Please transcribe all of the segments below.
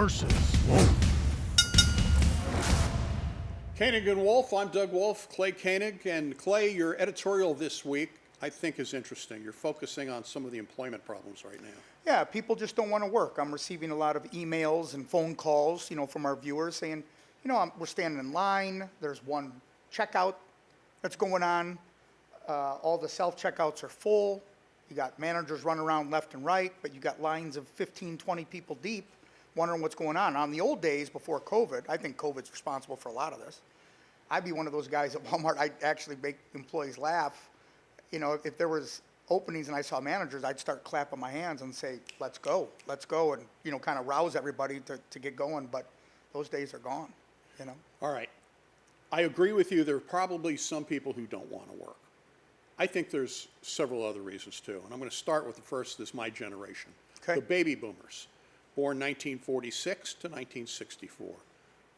versus Wolfe. Koenig and Wolfe, I'm Doug Wolfe, Clay Koenig. And Clay, your editorial this week, I think is interesting. You're focusing on some of the employment problems right now. Yeah, people just don't want to work. I'm receiving a lot of emails and phone calls, from our viewers saying, we're standing in line. There's one checkout that's going on. All the self-checkouts are full. You got managers running around left and right, but you got lines of 15, 20 people deep wondering what's going on. On the old days before COVID, I think COVID's responsible for a lot of this. I'd be one of those guys at Walmart. I'd actually make employees laugh. If there was openings and I saw managers, I'd start clapping my hands and say, let's go, and, kind of rouse everybody to get going. But those days are gone, All right. I agree with you. There are probably some people who don't want to work. I think there's several other reasons too. And I'm going to start with the first, this is my generation. Okay. The baby boomers, born 1946 to 1964.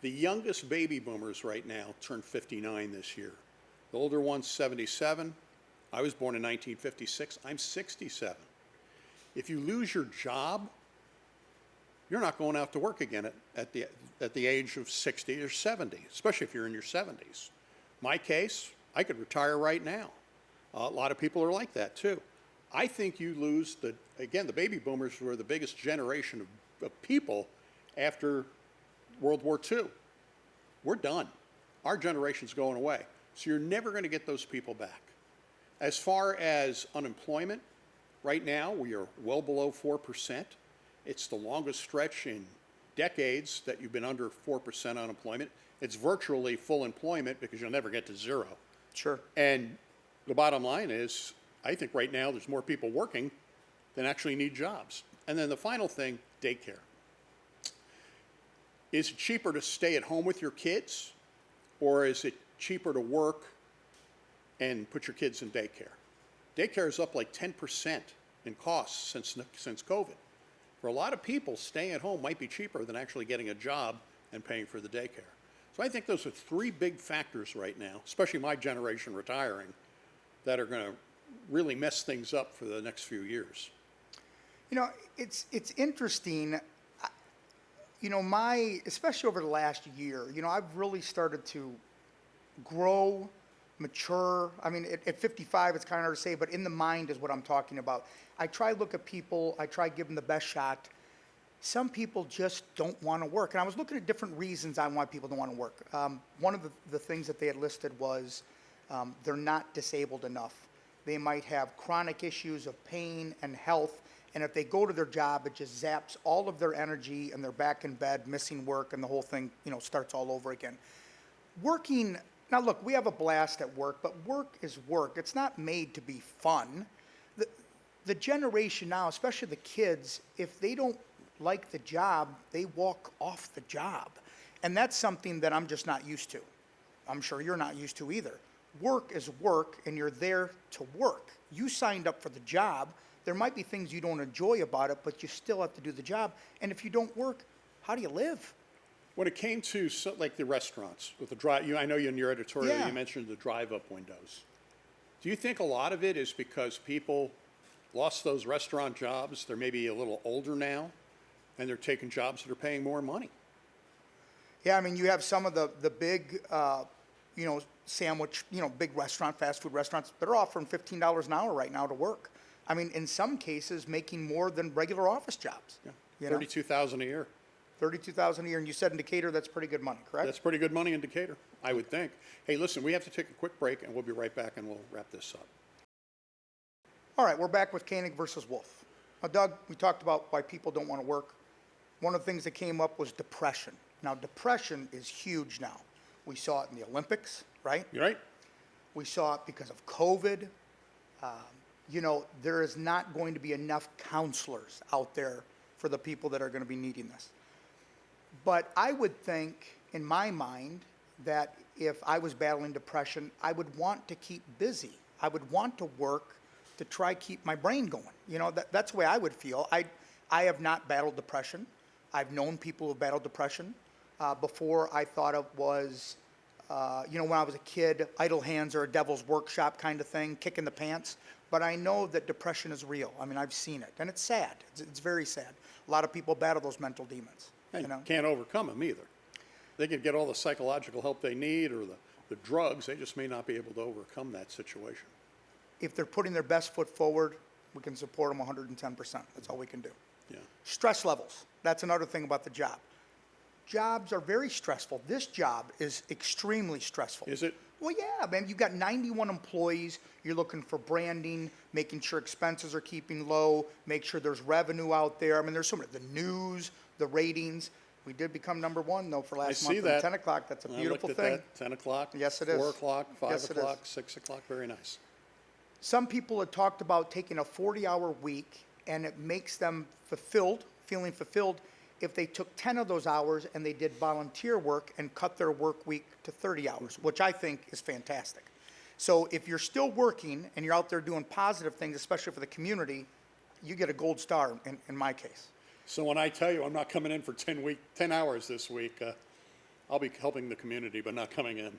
The youngest baby boomers right now turned 59 this year. The older one's 77. I was born in 1956. I'm 67. If you lose your job, you're not going out to work again at the age of 60 or 70, especially if you're in your 70s. My case, I could retire right now. A lot of people are like that too. I think you lose the baby boomers were the biggest generation of people after World War II. We're done. Our generation's going away. So you're never going to get those people back. As far as unemployment, right now we are well below 4%. It's the longest stretch in decades that you've been under 4% unemployment. It's virtually full employment because you'll never get to zero. Sure. And the bottom line is, I think right now there's more people working than actually need jobs. And then the final thing, daycare. Is it cheaper to stay at home with your kids, or is it cheaper to work and put your kids in daycare? Daycare is up like 10% in costs since COVID. For a lot of people, staying at home might be cheaper than actually getting a job and paying for the daycare. So I think those are three big factors right now, especially my generation retiring, that are going to really mess things up for the next few years. It's interesting. Especially over the last year, I've really started to grow, mature. I mean, at 55, it's kind of hard to say, but in the mind is what I'm talking about. I try to look at people, I try to give them the best shot. Some people just don't want to work. And I was looking at different reasons on why people don't want to work. One of the things that they had listed was they're not disabled enough. They might have chronic issues of pain and health. And if they go to their job, it just zaps all of their energy and they're back in bed, missing work, and the whole thing, starts all over again. Working, now look, we have a blast at work, but work is work. It's not made to be fun. The generation now, especially the kids, if they don't like the job, they walk off the job. And that's something that I'm just not used to. I'm sure you're not used to either. Work is work, and you're there to work. You signed up for the job. There might be things you don't enjoy about it, but you still have to do the job. And if you don't work, how do you live? When it came to like the restaurants with the drive, I know in your editorial Yeah. you mentioned the drive-up windows. Do you think a lot of it is because people lost those restaurant jobs? They're maybe a little older now, and they're taking jobs that are paying more money. Yeah, I mean, you have some of the big, sandwich, big restaurant, fast food restaurants, they're offering $15 an hour right now to work. I mean, in some cases, making more than regular office jobs. Yeah, $32,000 a year. $32,000 a year, and you said in Decatur that's pretty good money, correct? That's pretty good money in Decatur, I would think. Hey, listen, we have to take a quick break, and we'll be right back, and we'll wrap this up. All right, we're back with Koenig versus Wolfe. Now, Doug, we talked about why people don't want to work. One of the things that came up was depression. Now, depression is huge now. We saw it in the Olympics, right? You right? We saw it because of COVID. There is not going to be enough counselors out there for the people that are going to be needing this. But I would think, in my mind, that if I was battling depression, I would want to keep busy. I would want to work to try keep my brain going. That's the way I would feel. I have not battled depression. I've known people who have battled depression. Before I thought it was, when I was a kid, idle hands are a devil's workshop kind of thing, kicking the pants. But I know that depression is real. I mean, I've seen it, and it's sad. It's very sad. A lot of people battle those mental demons. And You know? can't overcome them either. They can get all the psychological help they need or the drugs, they just may not be able to overcome that situation. If they're putting their best foot forward, we can support them 110%. That's all we can do. Yeah. Stress levels. That's another thing about the job. Jobs are very stressful. This job is extremely stressful. Is it? Well, yeah, man. You've got 91 employees. You're looking for branding, making sure expenses are keeping low, make sure there's revenue out there. I mean, there's so many. The news, the ratings. We did become #1, though, for last month see at that. 10 o'clock. That's a I beautiful looked at thing. that, 10 o'clock. Yes, it is. 4 o'clock, 5 Yes, it is. o'clock, 6 o'clock, very nice. Some people had talked about taking a 40-hour week, and it makes them feeling fulfilled, if they took 10 of those hours and they did volunteer work and cut their work week to 30 hours, which I think is fantastic. So if you're still working and you're out there doing positive things, especially for the community, you get a gold star in my case. So when I tell you I'm not coming in for 10 hours this week, I'll be helping the community, but not coming in.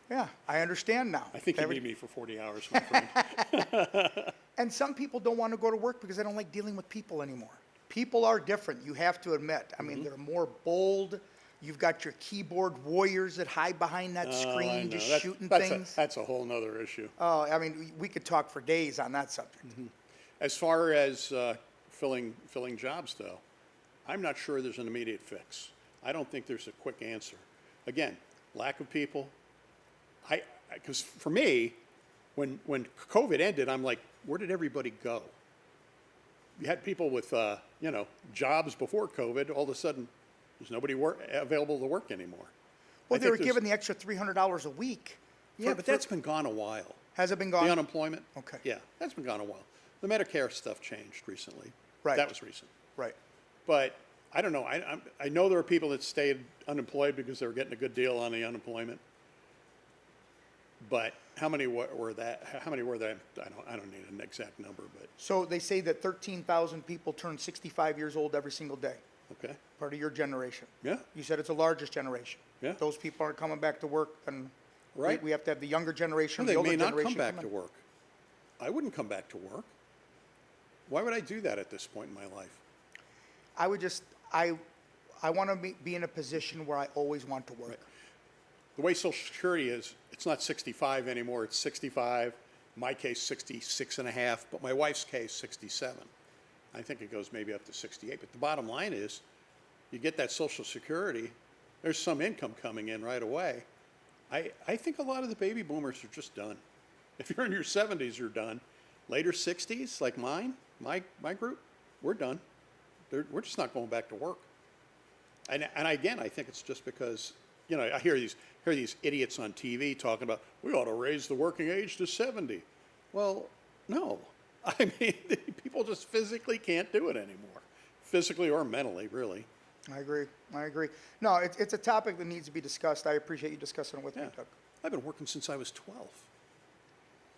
Yeah, I understand now. I think you need me for 40 hours, my friend. And some people don't want to go to work because they don't like dealing with people anymore. People are different, you have to admit. I mean, they're more bold. You've got your keyboard warriors that hide behind that I screen know. just shooting That's things. That's a whole nother issue. Oh, I mean, we could talk for days on that subject. As far as filling jobs, though, I'm not sure there's an immediate fix. I don't think there's a quick answer. Again, lack of people. Because for me, when COVID ended, I'm like, where did everybody go? You had people with jobs before COVID. All of a sudden, there's nobody available to work anymore. Well, they were given the extra $300 a week. Yeah, but that's been gone a while. Has it been gone? The unemployment? Okay. Yeah, that's been gone a while. The Medicare stuff changed recently. Right. That was recent. Right. But I don't know. I know there are people that stayed unemployed because they were getting a good deal on the unemployment. But how many were that? How many were that? I don't need an exact number, but So they say that 13,000 people turn 65 years old every single day, okay. part of your generation. Yeah. You said it's the largest generation. Yeah. Those people aren't coming back to work, and Right. we have to have the younger generation, They the older may not generation come back in. to work. I wouldn't come back to work. Why would I do that at this point in my life? I would just, I want to be in a position where I always want to work. Right. The way Social Security is, it's not 65 anymore. It's 65. My case, 66 and a half. But my wife's case, 67. I think it goes maybe up to 68. But the bottom line is, you get that Social Security, there's some income coming in right away. I think a lot of the baby boomers are just done. If you're in your 70s, you're done. Later 60s, like mine, my group, we're done. We're just not going back to work. And again, I think it's just because, I hear these idiots on TV talking about, we ought to raise the working age to 70. Well, no. I mean, people just physically can't do it anymore. Physically or mentally, really. I agree. No, it's a topic that needs to be discussed. I appreciate you discussing it with me, Doug. I've been working since I was 12.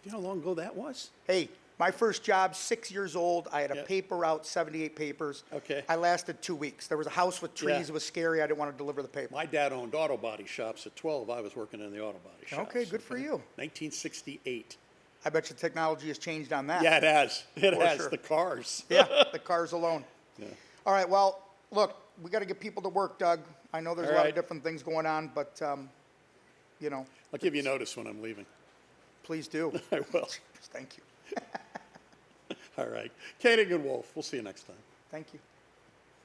Do you know how long ago that was? Hey, my first job, 6 years old. I had a Yeah. paper route, 78 papers. Okay. I lasted 2 weeks. There was a house with trees. Yeah. It was scary. I didn't want to deliver the paper. My dad owned auto body shops. At 12, I was working in the auto body shops. Okay, good for you. 1968. I bet you technology has changed on that. Yeah, it has. It For has. sure. The cars. Yeah, the cars alone. Yeah. All right, well, look, we got to get people to work, Doug. I know there's All a lot right. of different things going on, but, I'll give you notice when I'm leaving. please do. I will. Thank you. All right. Koenig and Wolfe. We'll see you next time. Thank you.